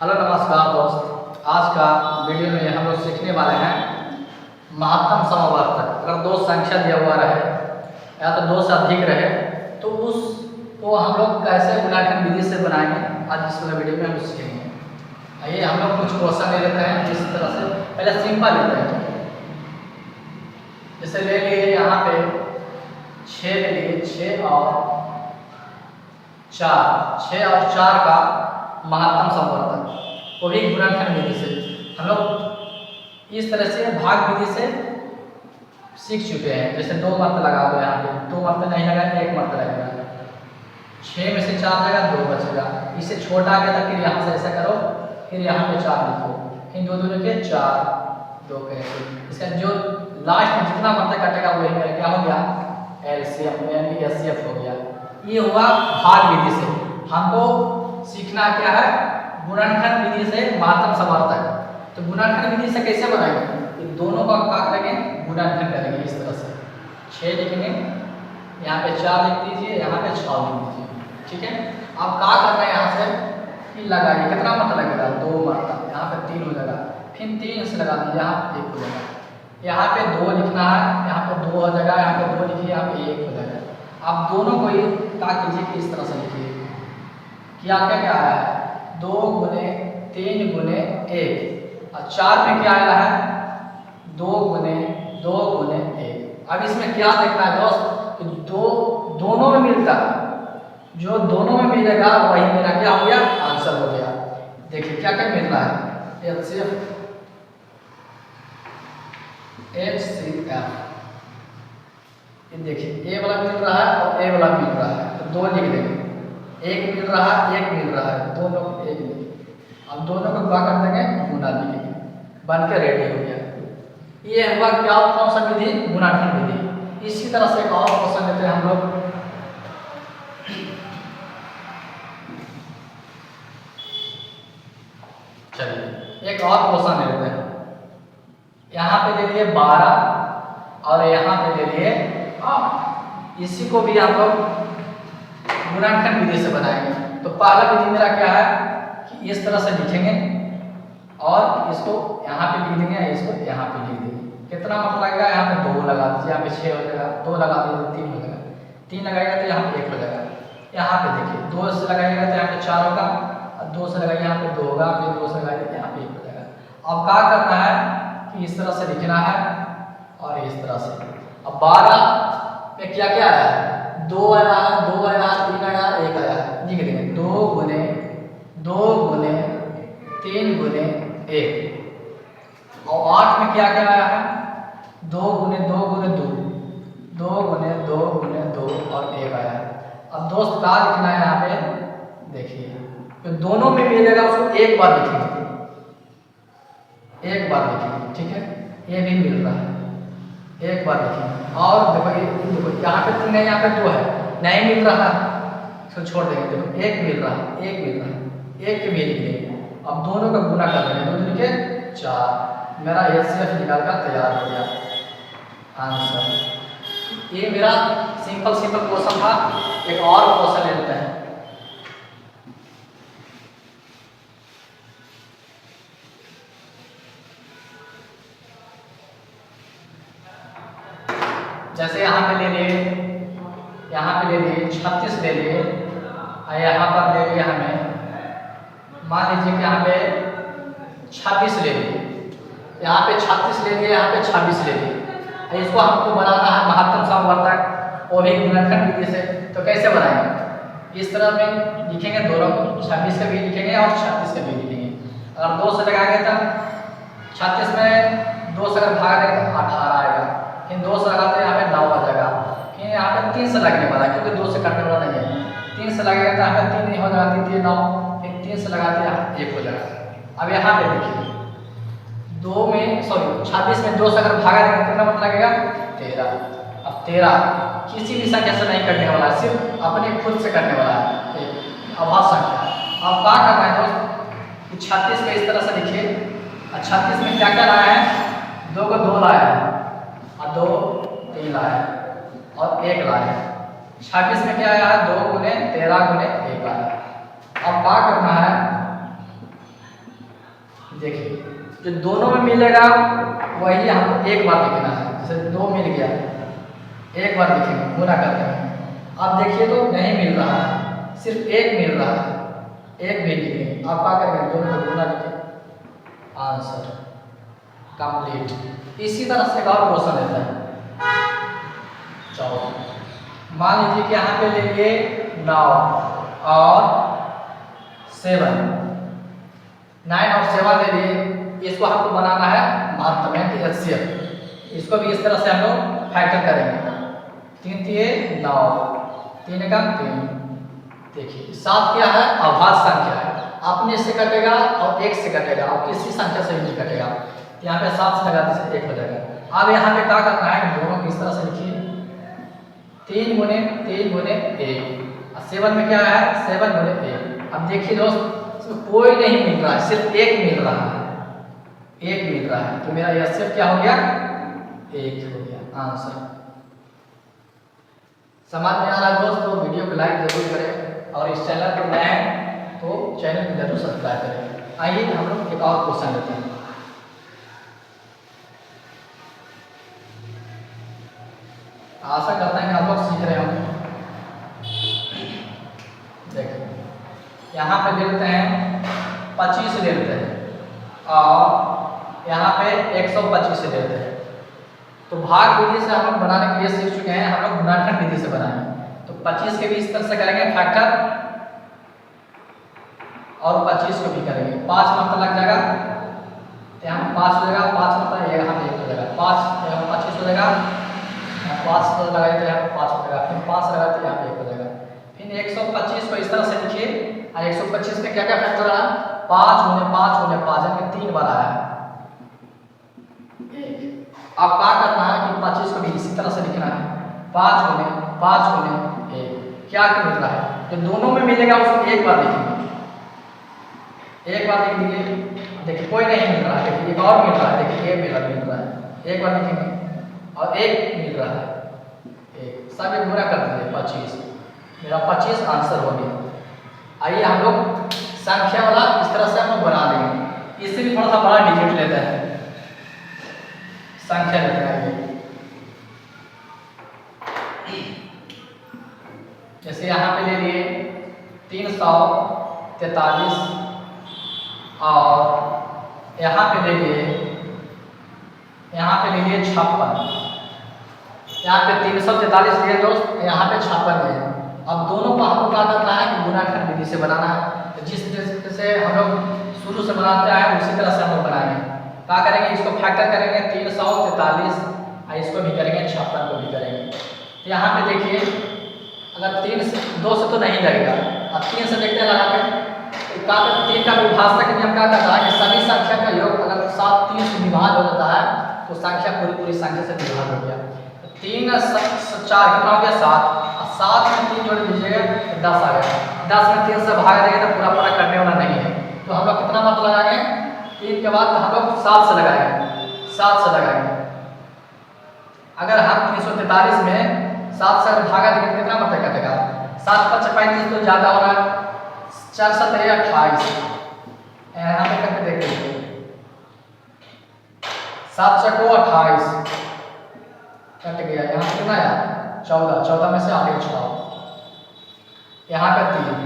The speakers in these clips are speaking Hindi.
हेलो नमस्कार दोस्त। आज का वीडियो में हम लोग सीखने वाले हैं महत्तम समवर्तक। अगर दो संख्या दिया हुआ रहे या तो दो से अधिक रहे तो उसको हम लोग कैसे गुणाकार विधि से बनाएंगे, आज इस वाले वीडियो में हम लोग सीखेंगे। आइए हम लोग कुछ क्वेश्चन ले लेते हैं जिस तरह से। पहले सिंपल लेते हैं, जैसे ले लिए यहाँ पे 6 ले लिए, 6 और 4 का महत्तम समवर्तक, वो भी गुणनखंड विधि से। हम लोग इस तरह से भाग विधि से सीख चुके हैं। जैसे 2 मर्त लगा दो, यहाँ पे 2 मर्त नहीं लगा, 1 मर्त लगेगा। 6 में से 4 जाएगा, 2 बचेगा। इसे छोटा गया था, फिर यहाँ से ऐसा करो, फिर यहाँ पे 4 लिखो, फिर 2 2 लिखे 4 2 कैसे। इसका जो लास्ट में जितना मर्त कटेगा वही मेरा क्या हो गया, एलसीएम यानी एचसीएफ हो गया। ये हुआ भाग विधि से। हमको सीखना क्या है, गुणनखंड विधि से महत्तम समवर्तक। तो गुणनखंड विधि से कैसे बनाएंगे, इन दोनों का क्या करेंगे, गुणनखंड करेंगे। इस तरह से 6 लिखेंगे, यहाँ पे 4 लिख दीजिए, यहाँ पे 6 लिख दीजिए। ठीक है, अब क्या करना है, यहाँ से फिर लगाइए। कितना मत लगेगा, 2 मत, यहाँ पे 3 हो जाएगा, फिर 3 से लगा दीजिए, यहाँ पे 1 हो जाएगा। यहाँ पे 2 लिखना है, यहाँ पे 2 हो जाएगा, यहाँ पे 2 लिखिए, यहाँ पे 1 हो जाएगा। आप दोनों को ही क्या कीजिए कि इस तरह से लिखिए। क्या क्या क्या आया है, 2 गुने 3 गुने 1, और 4 में क्या आया है, 2 गुने 1। अब इसमें क्या देखना है दोस्त, कि दोनों में मिलता है, जो दोनों में मिलेगा वही मेरा क्या हो गया, आंसर हो गया। देखिए क्या क्या मिल रहा है, एचसीएफ ये देखिए, ए वाला मिल रहा है और ए वाला मिल रहा है, तो 2 लिख देंगे। 1 मिल रहा है, 1 मिल रहा है, दोनों को 1 लिखेंगे। अब दोनों को क्या कर देंगे, गुना लिखेंगे, बन के रेडी हो गया। ये हुआ क्या, कौन सा विधि, गुणनखंड विधि। इसी तरह से एक और क्वेश्चन लेते हैं हम लोग। चलिए एक और क्वेश्चन ले लेते हैं। यहाँ पे ले लिए 12 और यहाँ पे ले लिए 8। इसी को भी हम लोग गुणनखंड विधि से बनाएंगे। तो पहला विधि मेरा क्या है कि इस तरह से लिखेंगे और इसको यहाँ पे लिख देंगे, इसको यहाँ पे लिख देंगे। कितना मत लगेगा, यहाँ पे 2 लगा दीजिए, यहाँ पे 6 हो जाएगा, 2 लगा दीजिए तो 3 हो जाएगा, 3 लगाएगा तो यहाँ पे 1 हो जाएगा। यहाँ पे देखिए 2 से लगाएगा तो यहाँ पे 4 होगा, और 2 से लगाइए यहाँ पे 2 होगा, फिर 2 से लगाइए यहाँ पे 1 हो जाएगा। अब क्या करना है कि इस तरह से लिखना है और इस तरह से। अब 12 में क्या क्या आया है, 2 आया है, 2 आया है, 3 आया है, 1 आया है, लिख देंगे 2 गुने 3 गुने 1। और 8 में क्या क्या आया है, 2 गुने 2 गुने 2, 2 गुने 2 गुने 2 और 1 आया है। अब दोस्त क्या लिखना है, यहाँ पे देखिए, तो दोनों में मिलेगा उसको एक बार लिखेंगे, एक बार लिखेंगे। ठीक है, ये भी मिल रहा है, एक बार लिखेंगे। और देखो यहाँ पे 3 है, यहाँ पे 2 है, नहीं मिल रहा है, इसको छोड़ देंगे। देखो 1 मिल रहा है, 1 मिल रहा है, 1 के भी लिख देंगे। अब दोनों का गुना कर देंगे, 2 लिखे 4, मेरा एचसीएफ निकाल कर तैयार हो गया आंसर। ये मेरा सिंपल क्वेश्चन था। एक और क्वेश्चन ले लेते हैं। जैसे यहाँ पे ले लिए, यहाँ पे ले लिए 36 ले लिए, और यहाँ पर ले लिए हमें, मान लीजिए कि यहाँ पे 26 ले लिए, यहाँ पे 36 ले लिए, यहाँ पे 26 ले लिए। इसको हमको बनाना है महत्तम समवर्तक, वो भी गुणनखंड विधि से। तो कैसे बनाएंगे, इस तरह में लिखेंगे, दोनों 26 का भी लिखेंगे और 36 का भी लिखेंगे। अगर 2 से लगाएंगे तो 36 में 2 से अगर भाग देंगे तो 18 आएगा, फिर 2 से लगाते हैं यहाँ पे 9 आ जाएगा, फिर यहाँ पे 3 से लगने वाला है क्योंकि 2 से कटने वाला नहीं है। 3 से लगेगा तो यहाँ पे 3 नहीं हो जाएगा, 3 3 9, फिर 3 से लगाते हैं 1 हो जाएगा। अब यहाँ पे देखिए 26 में 2 से अगर भागा देंगे कितना मत लगेगा, 13। अब 13 किसी भी संख्या से नहीं कटने वाला है, सिर्फ अपने खुद से कटने वाला है, अभाज्य संख्या। अब क्या करना है दोस्त कि 36 को इस तरह से लिखिए, और 36 में क्या क्या लाया है, 2 को 2 लाया है, और 2 3 लाया है, और 1 लाया है। 26 में क्या आया है, 2 गुने 13 गुने 1 आया है। अब क्या करना है, जो दोनों में मिलेगा वही हमको एक बार लिखना है। जैसे 2 मिल गया, एक बार लिखेंगे, गुना करते हैं। अब देखिए तो नहीं मिल रहा है, सिर्फ 1 मिल रहा है, 1 भी लिखेंगे। आप क्या करेंगे, दोनों का गुना लिखें, आंसर कंप्लीट। इसी तरह से एक और क्वेश्चन लेते हैं। चलो मान लीजिए कि यहाँ पे ले लिए 9 और 7, 9 और 7 ले लिए। इसको हमको बनाना है महत्तम यानी एचसीएफ। इसको भी इस तरह से हम लोग फैक्टर करेंगे। 3 3 9, 3 का 3। देखिए 7 क्या है, अभाज्य संख्या है, अपने से कटेगा और 1 से कटेगा और किसी संख्या से नहीं कटेगा। तो यहाँ पे 7 से लगा दीजिए 1 हो जाएगा। अब यहाँ पे क्या करना है, दोनों को इस तरह से लिखिए, 3 गुने 1 और 7 में क्या है, 7 गुने 1। अब देखिए दोस्त, इसमें कोई नहीं मिल रहा है, सिर्फ 1 मिल रहा है, 1 मिल रहा है। तो मेरा एचसीएफ क्या हो गया, 1 हो गया आंसर। समझ में आ रहा है दोस्त? तो वीडियो को लाइक जरूर करें और इस चैनल पर नए हैं तो चैनल को जरूर सब्सक्राइब करें। आइए हम लोग एक और क्वेश्चन लेते हैं। आशा करते हैं कि आप लोग सीख रहे होंगे। देखिए यहाँ पे ले लेते हैं 25 ले लेते हैं और यहाँ पे 125 ले लेते हैं। तो भाग विधि से हम लोग बनाने के लिए सीख चुके हैं, हम लोग गुणनखंड विधि से बनाएंगे। तो 25 के भी इस तरह से करेंगे फैक्टर और 25 को भी करेंगे। 5 मतलब लग जाएगा, तो यहाँ 5 हो जाएगा, 5 मतलब यहाँ पे 1 हो जाएगा, 5 यहाँ 25 हो जाएगा, 5 लगाए तो यहाँ 5 हो जाएगा, फिर 5 लगाए तो यहाँ पे 1 हो जाएगा। फिर 125 को इस तरह से लिखिए और 125 में क्या क्या फैक्टर आया, 5 गुने 5 गुने 5 यानी 3 बार आया है। अब क्या करना है कि 25 को भी इसी तरह से लिखना है, 5 गुने 1 क्या मिल रहा है, जो दोनों में मिलेगा उसको एक बार लिखेंगे, एक बार लिख दीजिए। देखिए कोई नहीं मिल रहा है, देखिए एक और मिल रहा है, देखिए 1 मिल रहा है, एक बार लिखेंगे और 1 मिल रहा है, 1 सब एक गुना कर दीजिए 25, मेरा 25 आंसर हो गया। आइए हम लोग संख्या वाला इस तरह से हम लोग बना देंगे। इससे भी थोड़ा सा बड़ा डिजिट लेते हैं, संख्या लेते हैं। जैसे यहाँ पे ले लिए 343 और यहाँ पे ले लिए 56। यहाँ पे 343 लिए दोस्त, यहाँ पे 56 लिए। अब दोनों को हमको क्या करना है कि गुणनखंड विधि से बनाना है। तो जिस तरह से हम लोग शुरू से बनाते हैं उसी तरह से हम लोग बनाएंगे। क्या करेंगे, इसको फैक्टर करेंगे 343 और इसको भी करेंगे 56 को भी करेंगे। तो यहाँ पे देखिए अगर 3 से 2 से तो नहीं लगेगा, अब 3 से देखते हैं लगा के। तो क्या करते 3 का विभाजक नियम क्या कहता है कि सभी संख्या का योग अगर 7 3 से विभाज्य हो जाता है तो संख्या पूरी संख्या से विभाज्य हो गया। तो 3 से 4 कितना हो गया 7, और 7 में 3 जोड़ दीजिएगा तो 10 आ गया। 10 में 3 से भाग देंगे तो पूरा पूरा करने वाला नहीं है, तो हम लोग कितना मत लगाएंगे, 3 के बाद हम लोग 7 से लगाएंगे, 7 से लगाएंगे। अगर हम 343 में 7 से भागा देंगे कितना मतलब कटेगा, 7 5 35 तो ज़्यादा हो रहा है, 4 7 28, यहाँ पे करके देख लीजिए 7 6 को 28 कट गया। यहाँ कितना आया 14, 14 में से आगे छुड़ाओ, यहाँ पे 3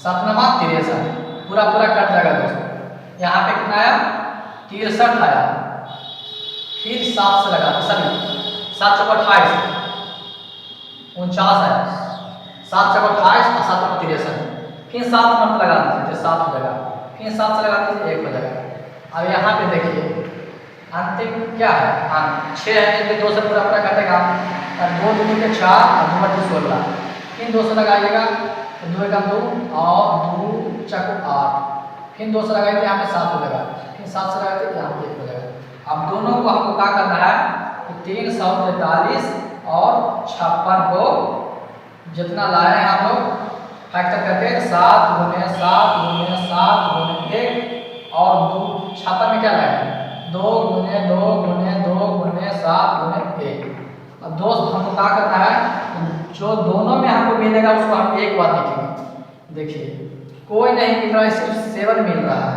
7 नमा 63 पूरा पूरा कट जाएगा दोस्तों। यहाँ पे कितना आया 63 आया, फिर 7 से लगा सभी 7 चौको 28 49 है, 7 चौको 28 और 7 चौको 63, फिर 7 मत लगा दीजिए तो 7 हो जाएगा, फिर 7 से लगा दीजिए 1 हो जाएगा। अब यहाँ पे देखिए अंतिम क्या है, 6 है, इसमें 2 से पूरा पूरा कटेगा, और 2 दूनी के 6 और 2 बटे 16, फिर 2 से लगाइएगा तो 2 का 2 और 2 चौको 8, फिर 2 से लगाइए यहाँ पे 7 हो जाएगा, फिर 7 से लगाइए यहाँ पे 1 हो जाएगा। अब दोनों को हमको क्या करना है कि 343 और 56 को जितना लाए हैं हम लोग फैक्टर करके 7 गुने 7 गुने 7 गुने 1 और 2 56 में क्या लाए 2 गुने 2 गुने 2 गुने 7 गुने 1। अब दोस्त हमको क्या करना है, जो दोनों में हमको मिलेगा उसको हम एक बार लिखेंगे। देखिए कोई नहीं मिल रहा है, सिर्फ 7 मिल रहा है,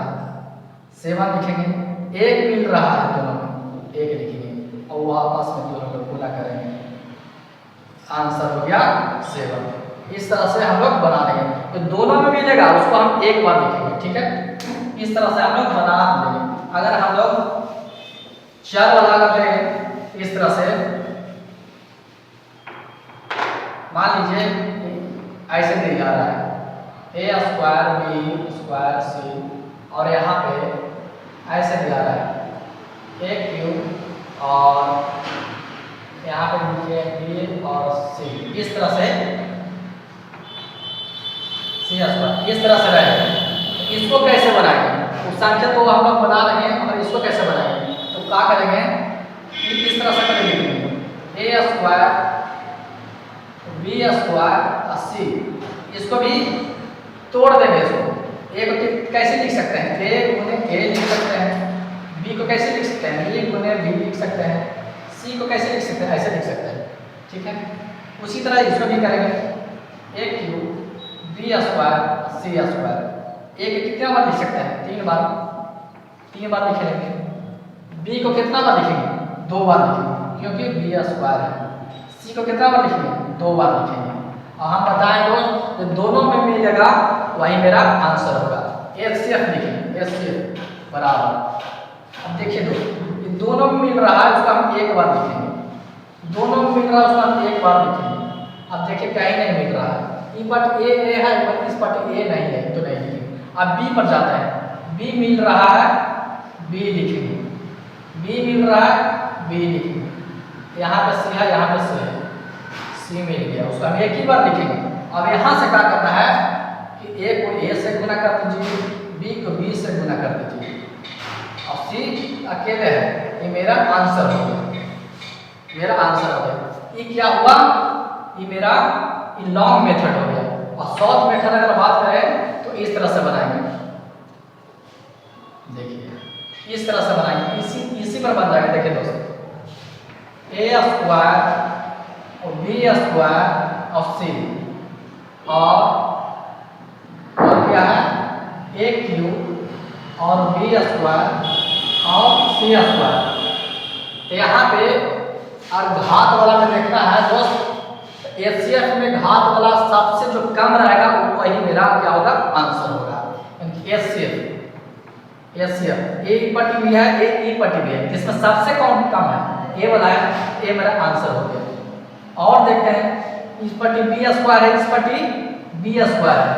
7 लिखेंगे। एक मिल रहा है दोनों में, एक लिखेंगे और वहाँ पास में दोनों को गुना करेंगे, आंसर हो गया 7। इस तरह से हम लोग बना लेंगे, तो दोनों में मिलेगा उसको हम एक बार लिखेंगे, ठीक है। इस तरह से हम लोग बना लेंगे। अगर हम लोग 4 वाला करते हैं इस तरह से, मान लीजिए ऐसे दिया जा रहा है a square b square c, और यहाँ पे ऐसे दिया रहा है a क्यूब और यहाँ पे लिखिए b और c, इस तरह से c स्क्वायर इस तरह से रहेगा। तो इसको कैसे बनाएंगे, उस संख्या तो हम लोग बना लेंगे, और इसको कैसे बनाएंगे, तो क्या करेंगे कि इस तरह से करेंगे a स्क्वायर b स्क्वायर और c, इसको भी तोड़ देंगे। इसको a को कैसे लिख सकते हैं, a गुने a लिख सकते हैं, b को कैसे लिख सकते हैं b गुने b लिख सकते हैं, c को कैसे लिख सकते हैं, ऐसे लिख सकते हैं, ठीक है। उसी तरह इसको भी करेंगे a cube b square c square, a को कितना बार लिख सकते हैं, 3 बार लिख लेंगे। b को कितना बार लिखेंगे, 2 बार लिखेंगे क्योंकि b स्क्वायर है। c को कितना बार लिखेंगे, 2 बार लिखेंगे। और हम बताएं दोस्त तो दोनों में मिलेगा वही मेरा आंसर होगा। HCF लिखेंगे, HCF बराबर, अब देखिए दोस्त ये दोनों में मिल रहा है उसका हम एक बार लिखेंगे, दोनों में मिल रहा है उसका हम एक बार लिखेंगे। अब देखिए कहीं नहीं मिल रहा है, ई पट ए है, इस पट ए नहीं है तो नहीं लिखेंगे। अब बी पर जाते हैं, बी मिल रहा है बी लिखेंगे, बी मिल रहा है बी लिखेंगे। यहाँ पे सी है, यहाँ पे सी है, सी मिल गया उसको हम एक ही बार लिखेंगे। अब यहाँ से क्या करना है कि ए को ए से गुना कर दीजिए, बी को बी से गुना कर दीजिए, और सी अकेले है, ये मेरा आंसर हो गया, मेरा आंसर हो गया। ये क्या हुआ, ये मेरा लॉन्ग मेथड हो गया। और शॉर्ट मेथड अगर बात करें तो इस तरह से बनाएंगे, देखिए इस तरह से बनाएंगे, इसी पर बन जाएगा। देखिए दोस्तों ए स्क्वायर और बी स्क्वायर और सी, और क्या है ए क्यूब और बी स्क्वायर और सी स्क्वायर। तो यहाँ पे और घात वाला में देखना है दोस्त, HCF में घात वाला सबसे जो कम रहेगा वही मेरा क्या होगा, आंसर होगा। HCF ए पट्टी भी है, ए पट्टी भी है, जिसमें सबसे कम है ए वाला है, ए मेरा आंसर हो गया। और देखते हैं इस पट्टी बी स्क्वायर है, इस पट्टी बी स्क्वायर है,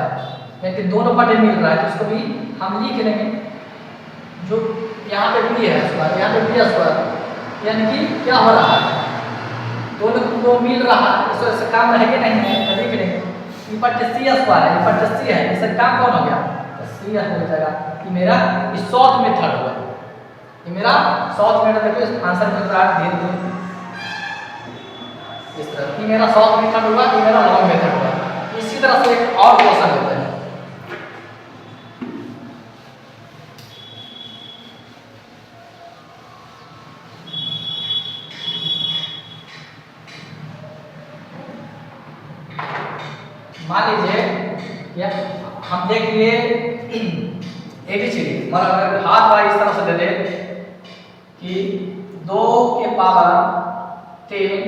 यानी दोनों पट्टी मिल रहा है, तो इसको भी हम लिख लेंगे। जो यहाँ पे बी है स्क्वायर, यहाँ पे बी स्क्वायर, यानी कि क्या हो रहा है, दोनों को मिल रहा है, इससे काम रहेगा नहीं है, तो लिख लेंगे ये पट्टी सी स्क्वायर है, ये पट्टी सी है, इससे काम कौन हो गया, तो सी हो जाएगा। ये मेरा शॉर्ट मेथड हुआ, ये मेरा शॉर्ट मेथड। देखो आंसर मिल रहा है धीरे धीरे इस तरह, ये मेरा शॉर्ट मेथड हुआ, ये मेरा लॉन्ग मेथड हुआ। इसी तरह से एक और क्वेश्चन लेते हैं। मान लीजिए हम देख लिए ABCD, मतलब अगर हाथ वाला इस तरह से दे दे कि 2 के पावर 3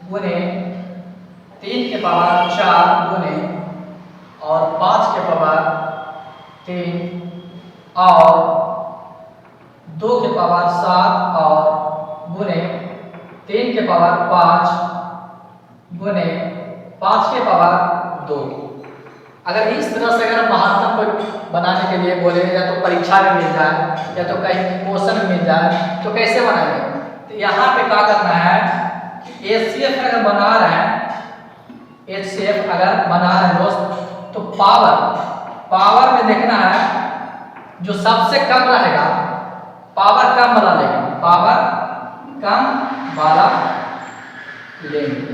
गुने 3 के पावर 4 गुने और 5 के पावर 3 और 2 के पावर 7 और गुने 3 के पावर 5 गुने 5 के पावर 2। अगर इस तरह से अगर महात्म को बनाने के लिए बोले, या तो परीक्षा में मिल जाए या तो कहीं क्वेश्चन में मिल जाए, तो कैसे बनाएंगे। तो यहाँ पे क्या करना है कि HCF अगर बना रहे हैं, HCF अगर बना रहे हैं दोस्त, तो पावर में देखना है जो सबसे कम रहेगा, पावर कम वाला लेंगे, पावर कम वाला लेंगे।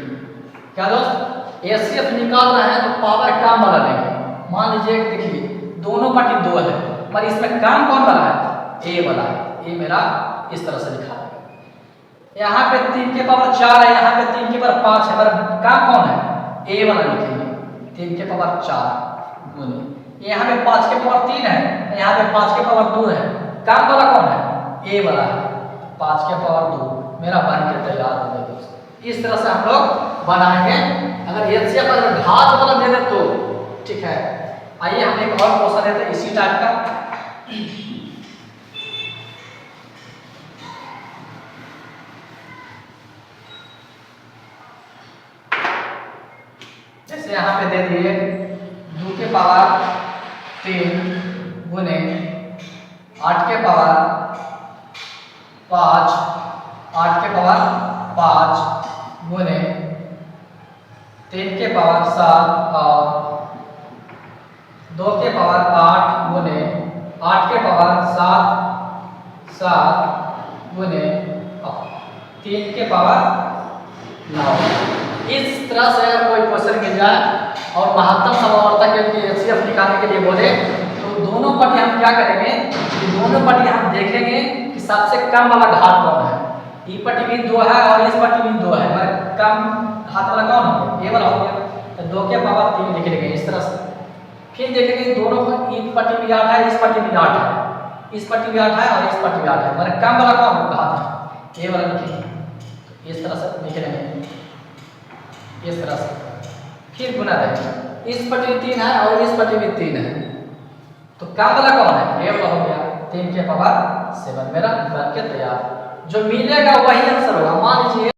क्या दोस्त, HCF निकाल रहे हैं तो पावर कम वाला लेंगे। मान लीजिए देखिए दोनों पार्टी 2 है, पर इसमें कम कौन वाला है, ए वाला है, ए मेरा इस तरह से लिखा है। यहाँ पे 3 के पावर 4 है, यहाँ पे 3 के पावर 5 है, पर कम कौन है, ए वाला लिखेंगे, 3 के पावर 4 गुने, यहाँ पे 5 के पावर 3 है, यहाँ पे 5 के पावर 2 है, काम वाला कौन है? ए वाला है, 5 के पावर 2 मेरा बन के तैयार हो गया दोस्त। इस तरह से हम लोग बनाएंगे। अगर एचसीएफ अगर घात वाला दे दे तो ठीक है। आइए हम एक और क्वेश्चन लेते हैं इसी टाइप का। जैसे यहाँ पे दे दिए 2 के पावर 3 गुने 8 के पावर 5, 8 के पावर 5 गुने 3 के पावर 7 और 2 के पावर 8 गुने 8 के पावर 7 गुने 3 के पावर 9। इस तरह से अगर कोई क्वेश्चन मिल जाए और महत्तम समवर्तक के लिए एचसीएफ निकालने के लिए बोले तो दोनों पट्टी हम क्या करेंगे कि दोनों पट्टी हम देखेंगे कि सबसे कम वाला घात कौन है। ई पट्टी भी 2 है और इस पट्टी भी 2 है, मगर कम घात वाला कौन हो गया? ए वाला हो गया। तो 2 के पावर 3 लिख लेंगे इस तरह से। फिर देखेंगे दोनों को, ई पट्टी भी 8 है, इस पट्टी भी 8 है, इस पट्टी भी 8 है और इस पट्टी भी 8 है, मगर कम वाला कौन घात है? ए वाला लिखेंगे इस तरह से लिख लेंगे इस तरह से। फिर गुना देंगे, इस पट्टी भी 3 है और इस पट्टी भी 3 है, तो कम वाला कौन है? ए वाला हो गया। 3 के पावर 7 मेरा बन के तैयार। जो मिलेगा वही आंसर होगा। मान लीजिए